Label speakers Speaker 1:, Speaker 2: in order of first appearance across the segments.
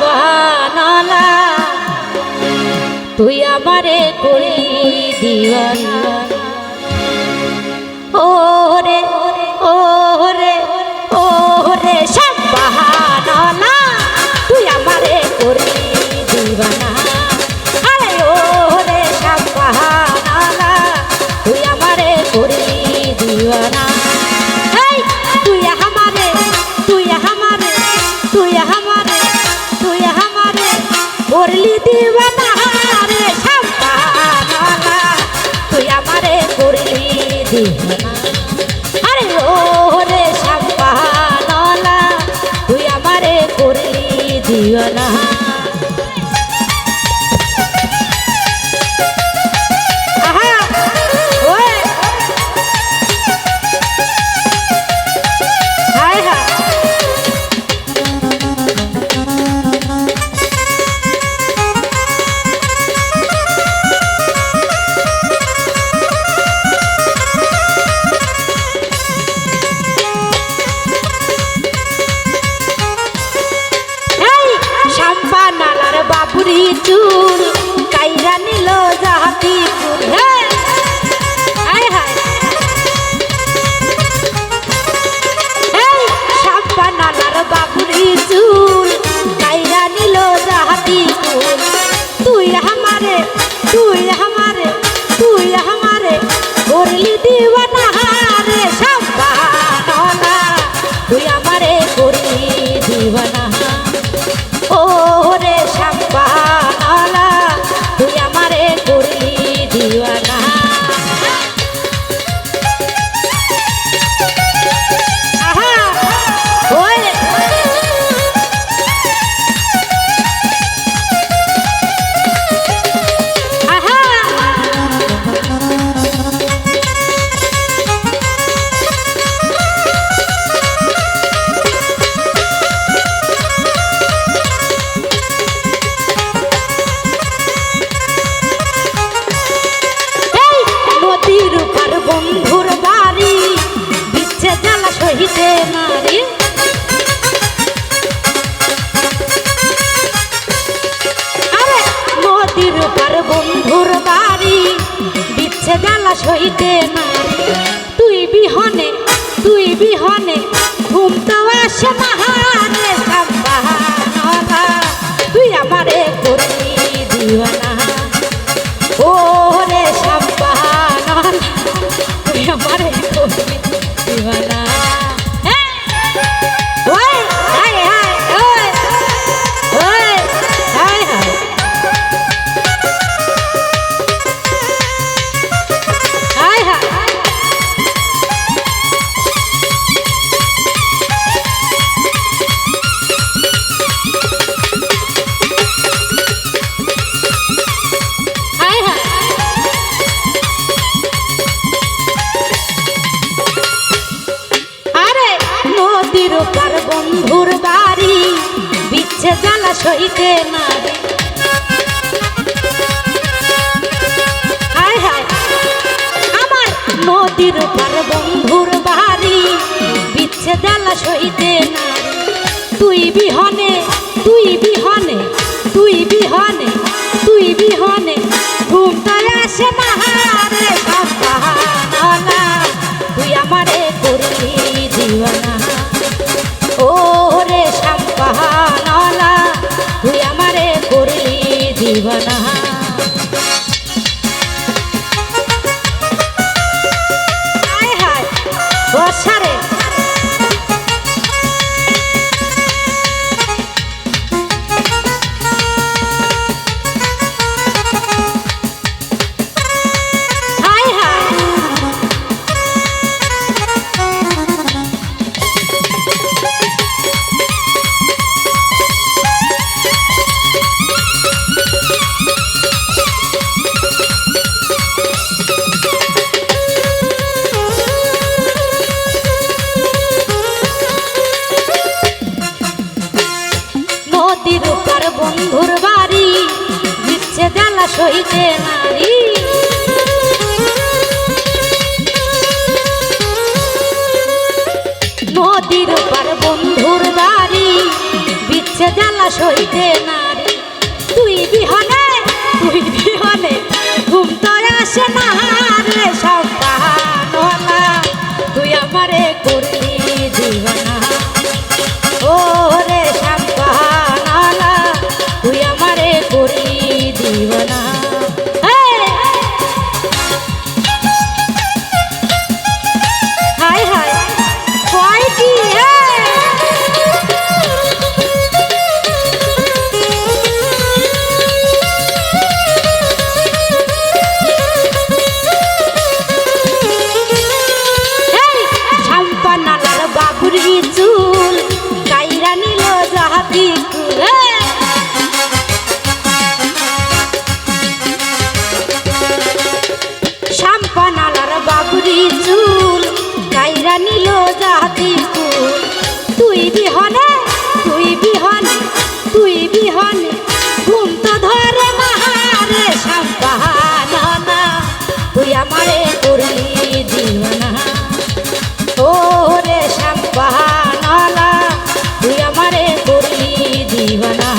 Speaker 1: সম্পানলা তুই আমারে করি দিওয়ানা ওরে ওরে ওরে সম্পানলা তুই আমারে করি দিওয়ানা আরে ওরে সম্পানলা তুই আমারে করি দিওয়ানা করলি দিওয়ানা রে সম্পানলা তুই আমারে করলি দিওয়ানা আরে ও রে সম্পানলা তুই আমারে করলি দিওয়ানা বাপুরি চুল কাইরা নিল জাহাতি ফুল হায় হায় সম্পানলার বাপুরি চুল কাইরা নিল জাহাতি ফুল তুই আমারে তুই আমারে তুই আমারে করলি দিওয়ানা রে সম্পানলা তুই আমারে করলি দিওয়ানা ও রে সম্পানলা তুই আমারে করলি দিওয়ানা বন্ধুর বাড়ি বিচ্ছে জ্বালা সহিতে নারী আরে নদীর পার বন্ধুর বাড়ি বিচ্ছে জ্বালা সহিতে নারী তুই বিহনে ঘুম তো আসে না রে সম্পানলা তুই আমারে করলি দিওয়ানা ও রে সম্পানলা তুই আমারে করলি দিওয়ানা ওই হায় হায় ওই ওই হায় হায় হায় হায় পার বন্ধুর বাড়ি বিচ্ছে জ্বালা সইতে নারী হায় হায় আমার নদীর পার বন্ধুর বাড়ি বিচ্ছে জ্বালা সইতে নারী তুই বিহনে ঘুমটায় আসে না রে সম্পানলা তুই আমারে করলি দিওয়ানা ও রে সম্পানলা তুই আমারে করলি দিওয়ানা হায় হায় বর্ষারে বন্ধুর বাড়ি বিচ্ছে জ্বালা সইতে নারী নদীর পার বন্ধুর বাড়ি বিচ্ছে জ্বালা সইতে না রে তুই বিহনে ঘুম তো আসে না রে সম্পানলা তুই আমারে করলি দিওয়ানা ও রে সম্পানলা তুই আমারে করলি দিওয়ানা হাই হাই কয়টি বাবুরি চুল কাইরা নিল জাহাতি শাম্পানালার বাবুরি চুল কাইরা নিল জাহাতি তুই বিহনে ঘুম তো ধরে না রে শাম্পানালা তুই আমারে করলি দিওয়ানা ও রে শাম্পানালা তুই আমারে করলি দিওয়ানা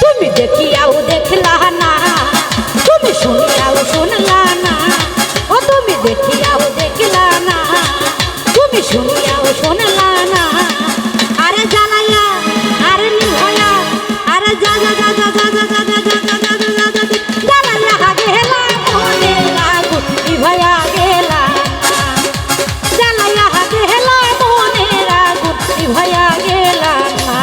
Speaker 1: তুমি দেখিয়াও দেখলা না তুমি শুনিয়াও শুনলা না ও তুমি দেখিয়াও দেখলা না তুমি শুনিয়াও শুনলা না আরে জ্বালাইয়া আরে নিভয়া আরে যা যা যা যা যা যা যা যা যা যা যা যা যা জ্বালাইয়া গেলা মনে আগুন নিভয়া গেলা জ্বালাইয়া গেলা মনে আগুন নিভয়া গেলা না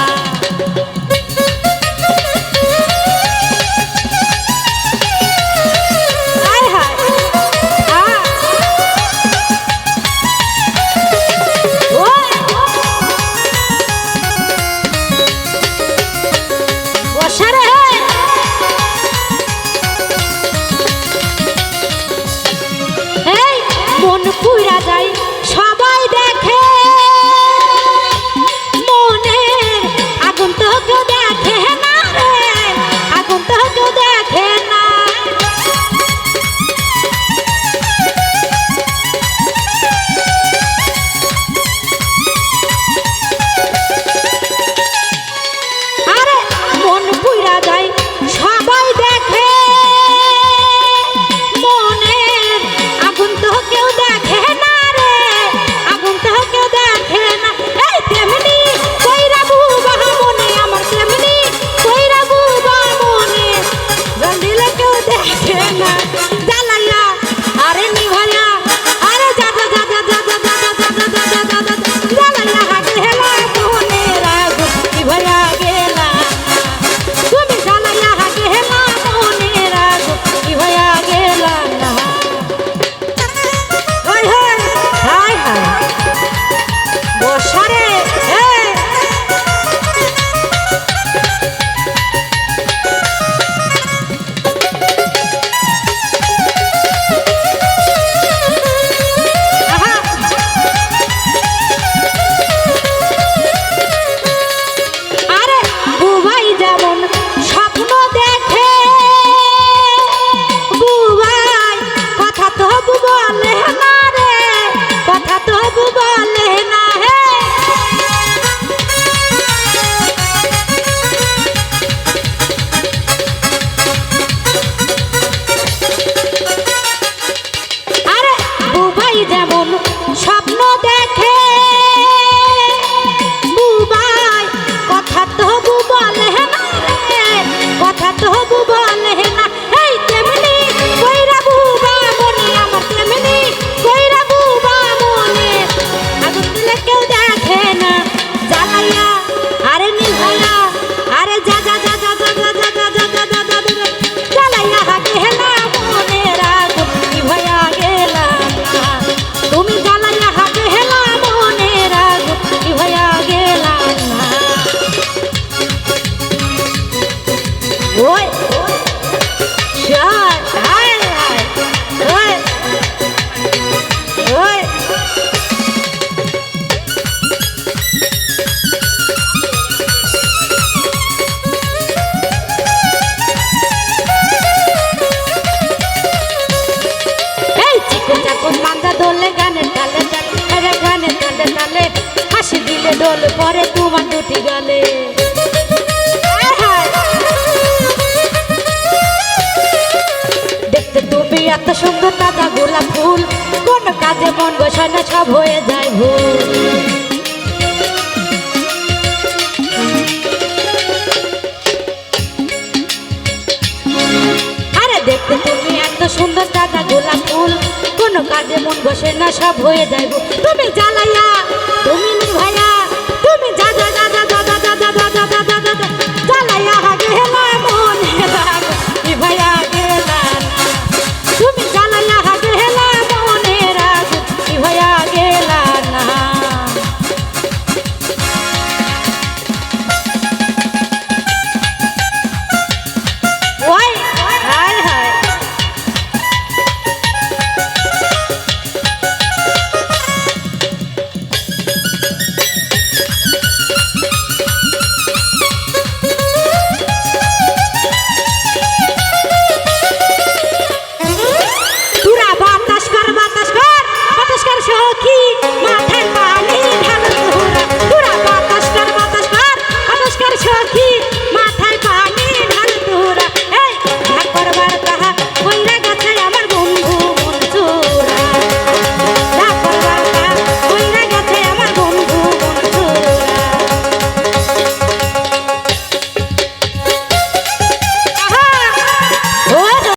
Speaker 1: মন পুইরা যায় সবাই দেখে মনের আগুন তো কেউ দেখে না রে আগুন তো কেউ দেখে না আরে মন পুইরা যায় সবাই দেখে আগুন তো কেউ দেখে না রে আগুন তো কেউ দেখে না এই তেমনি কইরা বুবা মনে আমার তেমনি কইরা বুবা মনে জানিলে কেউ দেখে না জ্বালাইয়া আরে নিভাইয়া আরে যা যা যা যা যা যা যা যা যা যা যা যা জ্বালাইয়া গেলা মনে আগুন নিভাইয়া গেলা তুমি জ্বালাইয়া গেলা মনে আগুন নিভাইয়া গেলা না বসারে এত সুন্দর তাজা গোলাপ ফুল, কোন কাজে মন বসে না সব হয়ে যায় ভুল। আরে দেখতে তুমি এত সুন্দর তাজা গোলাপ ফুল, কোন কাজে মন বসে না সব হয়ে যায় ভুল। তুমি জ্বালাইয়া তুমি নিভাইয়া